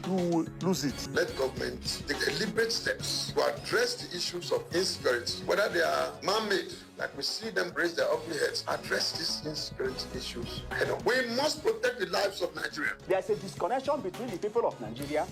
will lose it. Let government take deliberate steps to address the issues of insecurity, whether they are man-made, like we see them raise their ugly heads, address these insecurity issues. We must protect the lives of Nigerians. There's a disconnection between the people of Nigeria,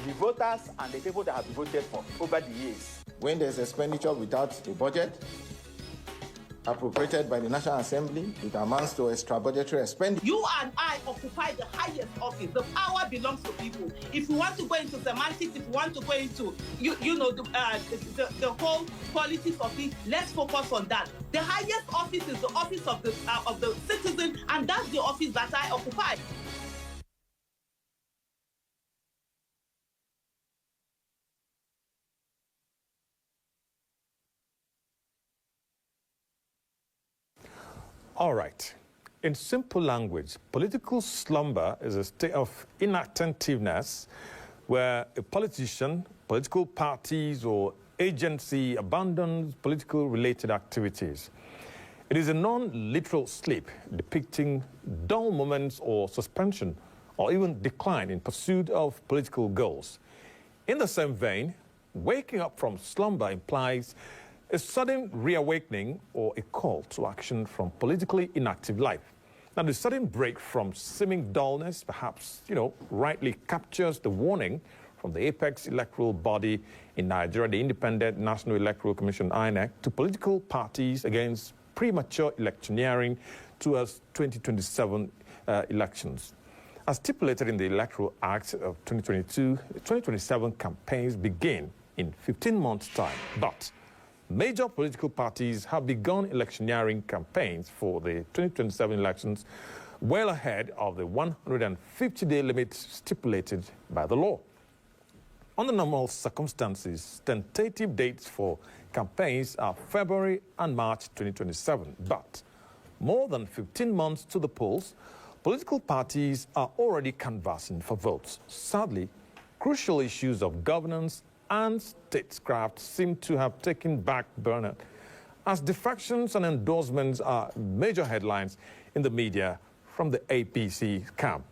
the voters, and the people that have been voted for over the years. When there's expenditure without a budget appropriated by the National Assembly, it amounts to extra budgetary expenditure. You and I occupy the highest office. The power belongs to people. If you want to go into semantics, if you want to go into the whole politics of it, let's focus on that. The highest office is the office of the citizen, and that's the office that I occupy. All right. In simple language, political slumber is a state of inattentiveness where a politician, political parties, or agency abandons political-related activities. It is a non-literal sleep depicting dull moments or suspension or even decline in pursuit of political goals. In the same vein, waking up from slumber implies a sudden reawakening or a call to action from politically inactive life. Now, the sudden break from seeming dullness perhaps, rightly captures the warning from the apex electoral body in Nigeria, the Independent National Electoral Commission, INEC, to political parties against premature electioneering towards 2027 elections. As stipulated in the Electoral Act of 2022, 2027 campaigns begin in 15 months' time, but major political parties have begun electioneering campaigns for the 2027 elections well ahead of the 150-day limit stipulated by the law. Under normal circumstances, tentative dates for campaigns are February and March 2027. But more than 15 months to the polls, political parties are already canvassing for votes. Sadly, crucial issues of governance and statecraft seem to have taken back burner, as defections and endorsements are major headlines in the media from the APC camp.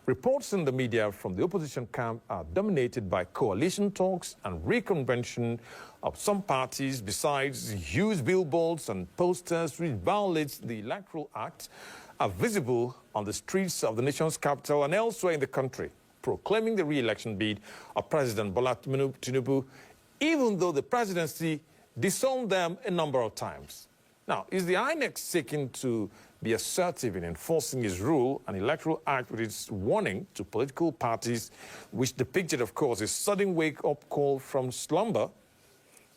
Reports in the media from the opposition camp are dominated by coalition talks and reconvention of some parties, besides huge billboards and posters which violates the Electoral Act are visible on the streets of the nation's capital and elsewhere in the country, proclaiming the re-election bid of President Bola Tinubu, even though the presidency disowned them a number of times. Now, is the INEC seeking to be assertive in enforcing its rule and Electoral Act with its warning to political parties, which depicted, of course, a sudden wake-up call from slumber?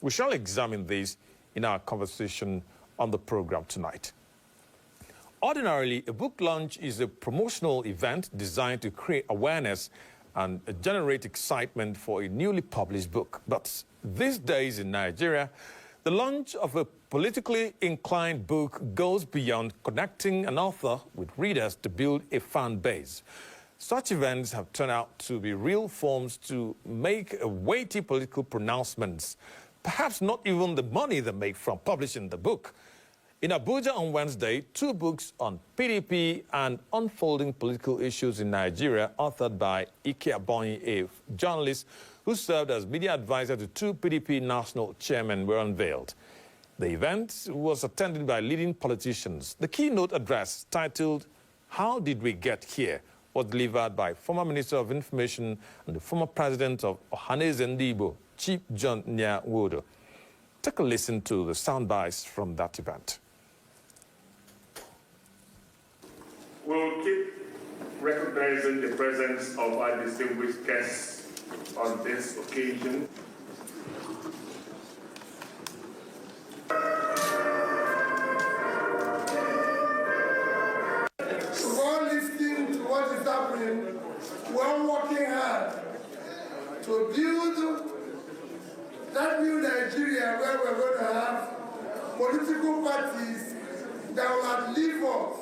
We shall examine this in our conversation on the program tonight. Ordinarily, a book launch is a promotional event designed to create awareness and generate excitement for a newly published book. But these days in Nigeria, the launch of a politically inclined book goes beyond connecting an author with readers to build a fan base. Such events have turned out to be real forms to make weighty political pronouncements, perhaps not even the money they make from publishing the book. In Abuja on Wednesday, 2 books on PDP and unfolding political issues in Nigeria, authored by Ike Abonyi, a journalist who served as media advisor to 2 PDP national chairmen, were unveiled. The event was attended by leading politicians. The keynote address, titled, "How Did We Get Here?" was delivered by former Minister of Information and the former President of Ohaneze Ndigbo, Chief John Nyawodo. Take a listen to the sound bites from that event. We'll keep recognizing the presence of our distinguished guests on this occasion. While listening to what is happening, we're working hard to build that new Nigeria where we're going to have political parties that will outlive us,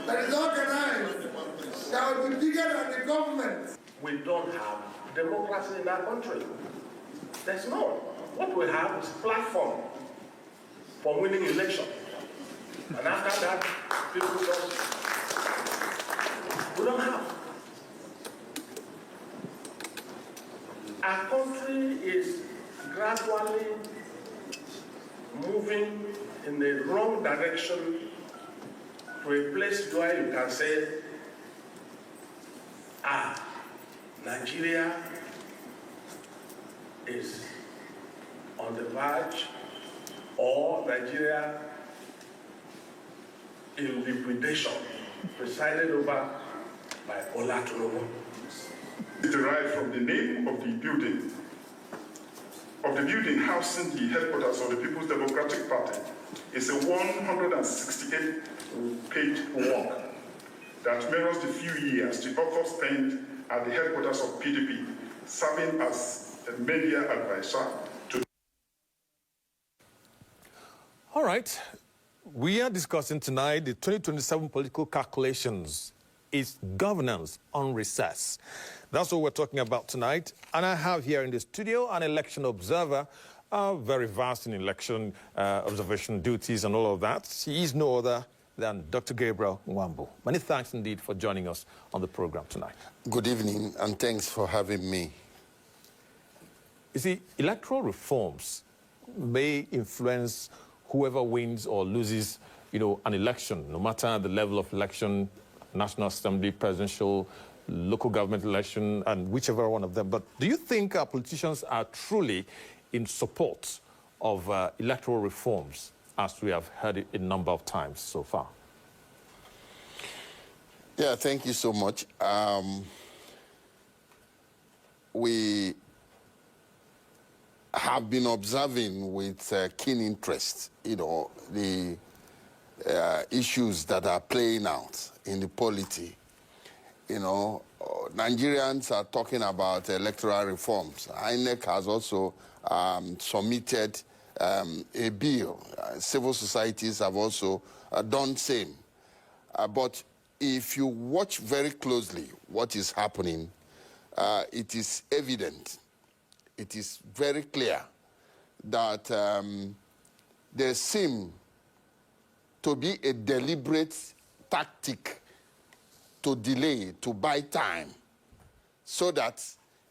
that is organized, that will be bigger than the government. We don't have democracy in our country. There's none. What we have is a platform for winning election. And after that, people just, we don't have. our country is gradually moving in the wrong direction to a place where you can say, Nigeria is on the verge, or Nigeria in liquidation, presided over by Bola Tinubu. It derived from the name of the building housing the headquarters of the People's Democratic Party. It's a 168-page work that mirrors the few years the author spent at the headquarters of PDP, serving as a media advisor to... All right. We are discussing tonight the 2027 political calculations. Is governance on recess? That's what we're talking about tonight. And I have here in the studio an election observer, very vast in election observation duties and all of that. He is no other than Dr. Gabriel Nwambu. Many thanks indeed for joining us on the program tonight. Good evening, and thanks for having me. You see, electoral reforms may influence whoever wins or loses, an election, no matter the level of election, National Assembly, presidential, local government election, and whichever one of them. But do you think our politicians are truly in support of electoral reforms, as we have heard it a number of times so far? Yeah, thank you so much. We have been observing with keen interest, the issues that are playing out in the polity. Nigerians are talking about electoral reforms. INEC has also submitted a bill. Civil societies have also done same. But if you watch very closely what is happening, it is evident, it is very clear that there seems to be a deliberate tactic to delay, to buy time, so that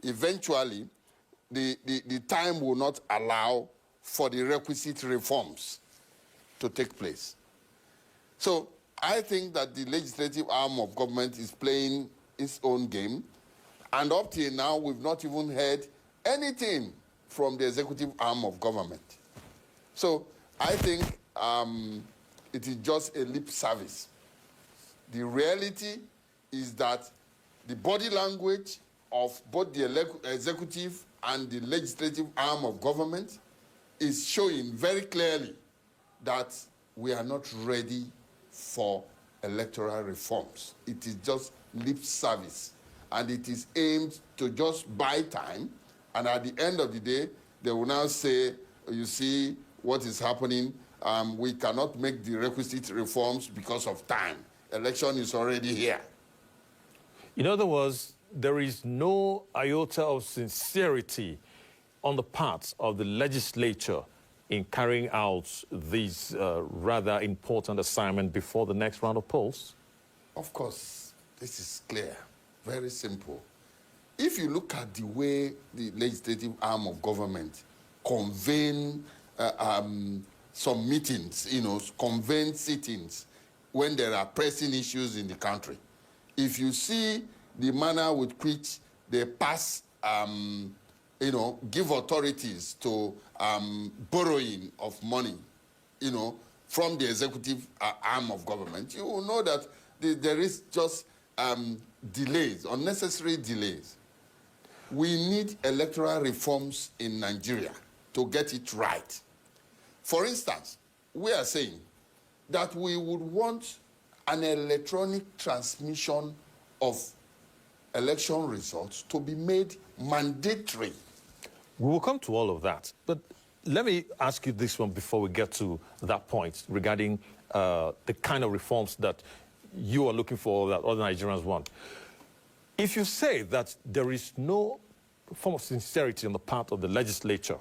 eventually the time will not allow for the requisite reforms to take place. So I think that the legislative arm of government is playing its own game, and up till now we've not even heard anything from the executive arm of government. So I think it is just a lip service. The reality is that the body language of both the executive and the legislative arm of government is showing very clearly that we are not ready for electoral reforms. It is just lip service, and it is aimed to just buy time, and at the end of the day, they will now say, you see what is happening, we cannot make the requisite reforms because of time. Election is already here. In other words, there is no iota of sincerity on the part of the legislature in carrying out these rather important assignment before the next round of polls? Of course, this is clear, very simple. If you look at the way the legislative arm of government convene some meetings, convene sittings when there are pressing issues in the country, if you see the manner with which they pass, give authorities to borrowing of money, from the executive arm of government, you will know that there is just delays, unnecessary delays. We need electoral reforms in Nigeria to get it right. For instance, we are saying that we would want an electronic transmission of election results to be made mandatory. We will come to all of that, but let me ask you this one before we get to that point regarding the kind of reforms that you are looking for, that other Nigerians want. If you say that there is no form of sincerity on the part of the legislature,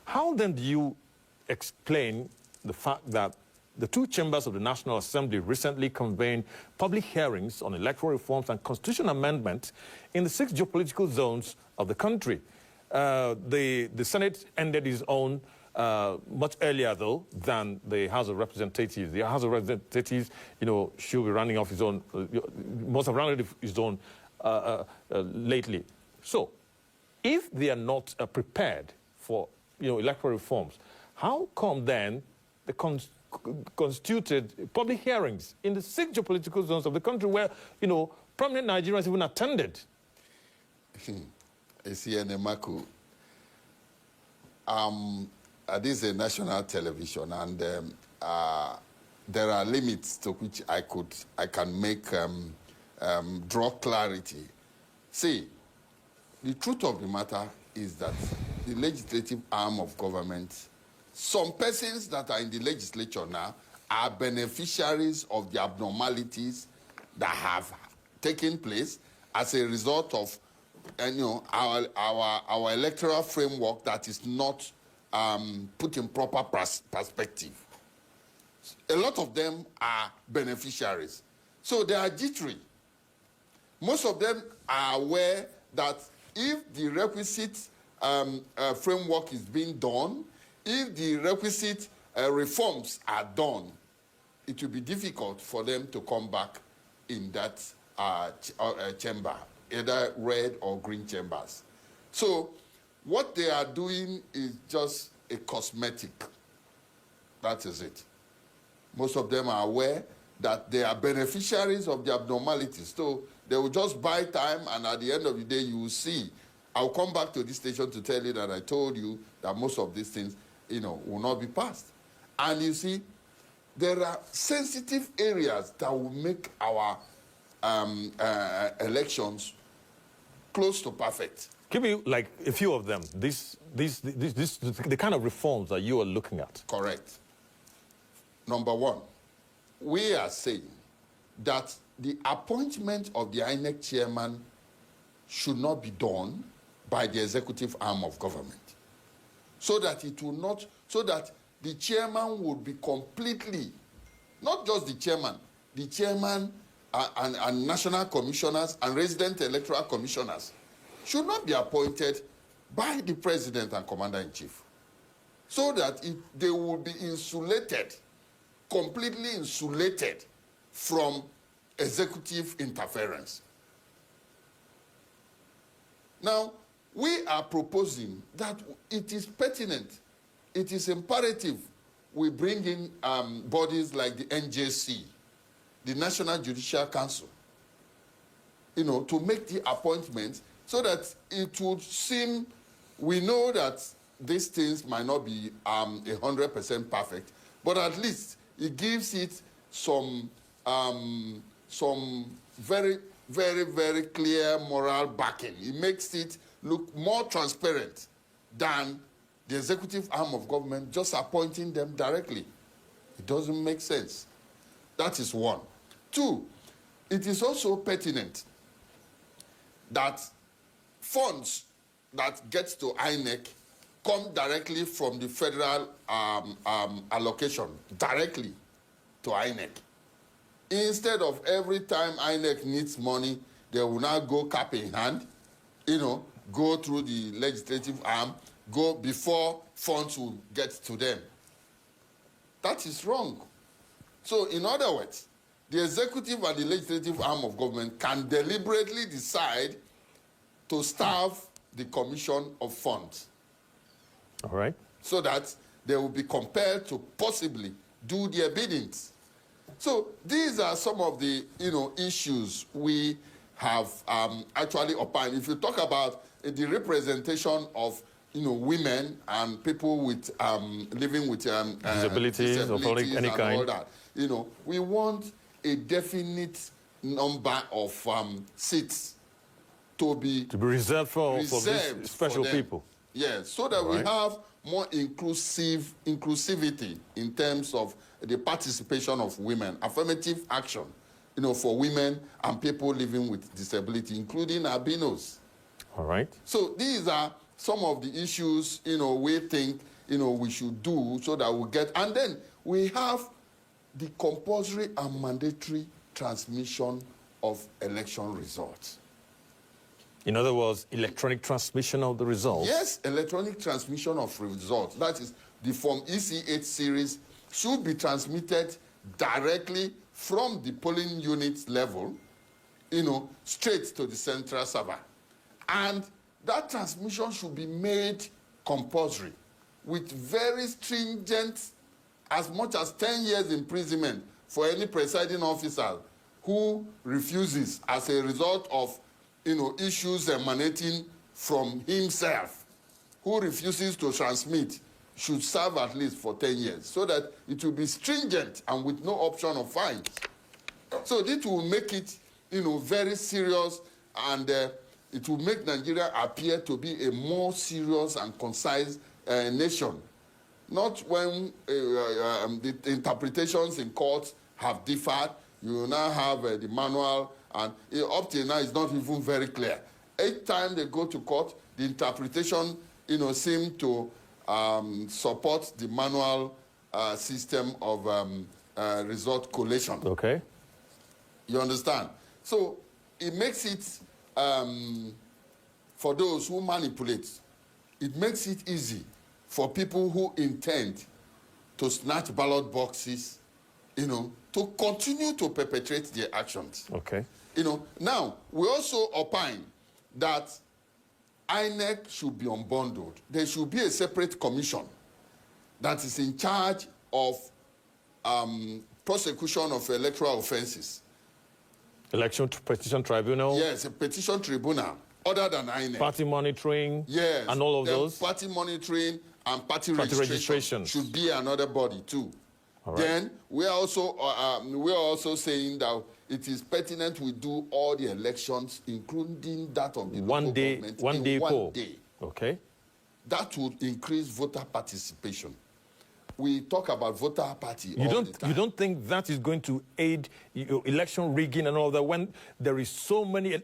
how then do you explain the fact that the two chambers of the National Assembly recently convened public hearings on electoral reforms and constitutional amendment in the 6 geopolitical zones of the country? The Senate ended its own much earlier, though, than the House of Representatives. The House of Representatives, should be running off its own, must have run off its own lately. So, if they are not prepared for, electoral reforms, how come then the constituted public hearings in the 6 geopolitical zones of the country where, prominent Nigerians even attended? This is a national television, and there are limits to which I can make draw clarity. See, the truth of the matter is that the legislative arm of government, some persons that are in the legislature now are beneficiaries of the abnormalities that have taken place as a result of our electoral framework that is not put in proper perspective. A lot of them are beneficiaries. So they are jittery. Most of them are aware that if the requisite framework is being done, if the requisite reforms are done, it will be difficult for them to come back in that chamber, either red or green chambers. So what they are doing is just a cosmetic. That is it. Most of them are aware that they are beneficiaries of the abnormalities. So they will just buy time, and at the end of the day, you will see. I'll come back to this station to tell you that I told you that most of these things, will not be passed. And you see, there are sensitive areas that will make our elections close to perfect. Give me like a few of them. The kind of reforms that you are looking at. Correct. Number one, we are saying that the appointment of the INEC chairman should not be done by the executive arm of government, so that the chairman would be completely, not just the chairman and national commissioners and resident electoral commissioners should not be appointed by the president and commander-in-chief, so that they will be insulated, completely insulated from executive interference. Now, we are proposing that it is pertinent, it is imperative we bring in bodies like the NJC, the National Judicial Council, to make the appointments so that it would seem, we know that these things might not be 100% perfect, but at least it gives it some very, very, very clear moral backing. It makes it look more transparent than the executive arm of government just appointing them directly. It doesn't make sense. That is one. Two, it is also pertinent that funds that get to INEC come directly from the federal allocation, directly to INEC. Instead of every time INEC needs money, they will now go cap in hand, go through the legislative arm, go before funds will get to them. That is wrong. So in other words, the executive and the legislative arm of government can deliberately decide to starve the commission of funds. All right. So that they will be compelled to possibly do their biddings. So these are some of the, issues we have actually opined. If you talk about the representation of, women and people with living with disabilities of any kind, all that, we want a definite number of seats to be reserved for these special people. Yes, so that we have more inclusivity in terms of the participation of women, affirmative action, for women and people living with disability, including albinos. All right. So these are some of the issues, we think, we should do so that we get, and then we have the compulsory and mandatory transmission of election results. In other words, electronic transmission of the results. Yes, electronic transmission of results. That is, the Form EC8 series should be transmitted directly from the polling unit level, straight to the central server. And that transmission should be made compulsory with very stringent, as much as 10 years imprisonment for any presiding officer who refuses as a result of issues emanating from himself, who refuses to transmit, should serve at least for 10 years, so that it will be stringent and with no option of fines. So this will make it, very serious, and it will make Nigeria appear to be a more serious and concise nation. Not when the interpretations in courts have differed, you now have the manual, and up till now it's not even very clear. Each time they go to court, the interpretation, seem to support the manual system of result collation. Okay. You understand? So it makes it, for those who manipulate, it makes it easy for people who intend to snatch ballot boxes, to continue to perpetrate their actions. Okay. Now, we also opine that INEC should be unbundled. There should be a separate commission that is in charge of prosecution of electoral offenses. Election petition tribunal? Yes, a petition tribunal, other than INEC. Party monitoring? Yes. And all of those? Party monitoring and party registration should be another body too. All right. Then we are also saying that it is pertinent we do all the elections, including that of the local government, one day. Okay. That would increase voter participation. We talk about voter party all the time. You don't think that is going to aid election rigging and all that when there are so many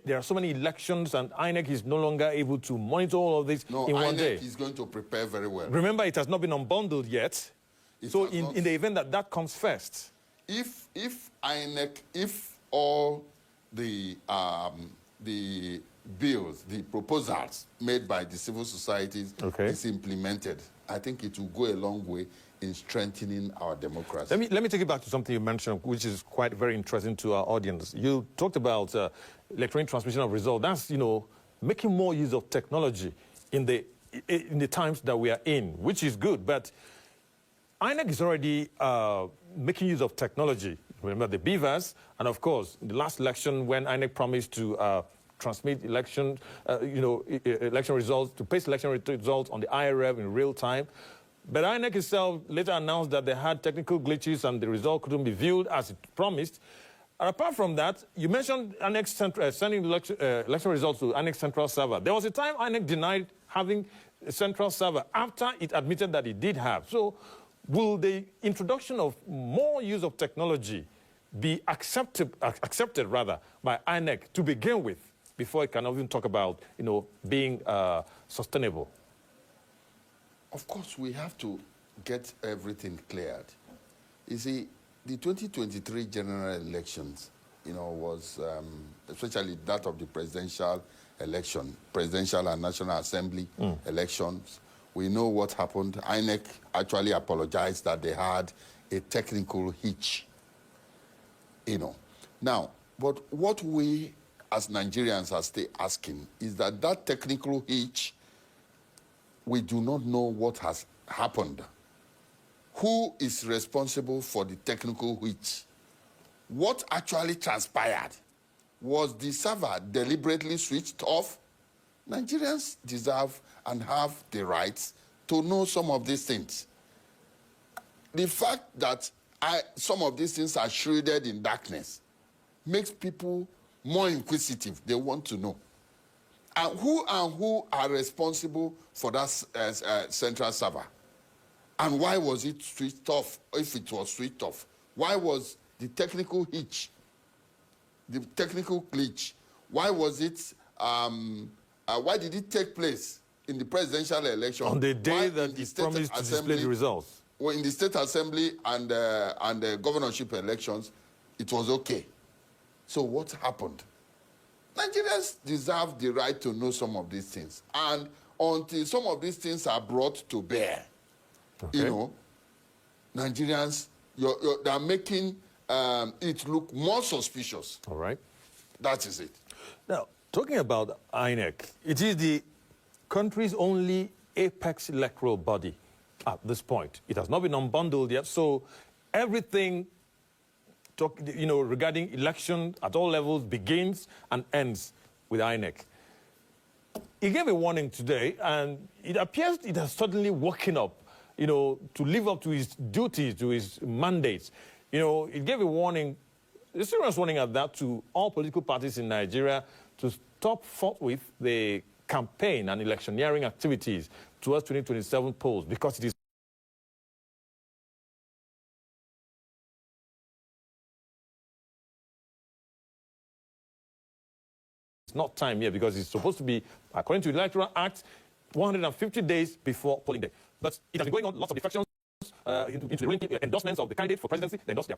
elections and INEC is no longer able to monitor all of this in one day? INEC is going to prepare very well. Remember, it has not been unbundled yet. So in the event that comes first, if all the bills, the proposals made by the civil societies is implemented, I think it will go a long way in strengthening our democracy. Let me take it back to something you mentioned, which is quite very interesting to our audience. You talked about electronic transmission of results. That's, making more use of technology in the times that we are in, which is good. But INEC is already making use of technology. Remember the beavers, and of course, the last election when INEC promised to transmit election results, to paste election results on the IRF in real time. But INEC itself later announced that they had technical glitches and the result couldn't be viewed as it promised. And apart from that, you mentioned INEC sending election results to INEC Central Server. There was a time INEC denied having a Central Server after it admitted that it did have. So will the introduction of more use of technology be accepted by INEC to begin with before it can even talk about, being sustainable? Of course, we have to get everything cleared. You see, the 2023 general elections, was, especially that of the presidential election, presidential and National Assembly elections, we know what happened. INEC actually apologized that they had a technical hitch, Now, but what we as Nigerians are still asking is that technical hitch, we do not know what has happened. Who is responsible for the technical hitch? What actually transpired? Was the server deliberately switched off? Nigerians deserve and have the rights to know some of these things. The fact that some of these things are shrouded in darkness makes people more inquisitive. They want to know. And who are responsible for that central server? And why was it switched off, if it was switched off? Why was the technical hitch, the technical glitch, why was it, why did it take place in the presidential election? On the day that it promised to display the results? Well, in the State Assembly and the governorship elections, it was okay. So what happened? Nigerians deserve the right to know some of these things. And until some of these things are brought to bear, you know, Nigerians, they're making it look more suspicious. All right. That is it. Now, talking about INEC, it is the country's only apex electoral body at this point. It has not been unbundled yet, so everything regarding election at all levels begins and ends with INEC. He gave a warning today, and it appears it has suddenly woken up, to live up to his duties, to his mandates. It gave a warning, a serious warning at that, to all political parties in Nigeria to stop forthwith the campaign and electioneering activities towards 2027 polls, because it is not time yet, because it's supposed to be, according to the Electoral Act, 150 days before polling day. But it has been going on, lots of defections into the endorsements of the candidate for presidency. They endorse their,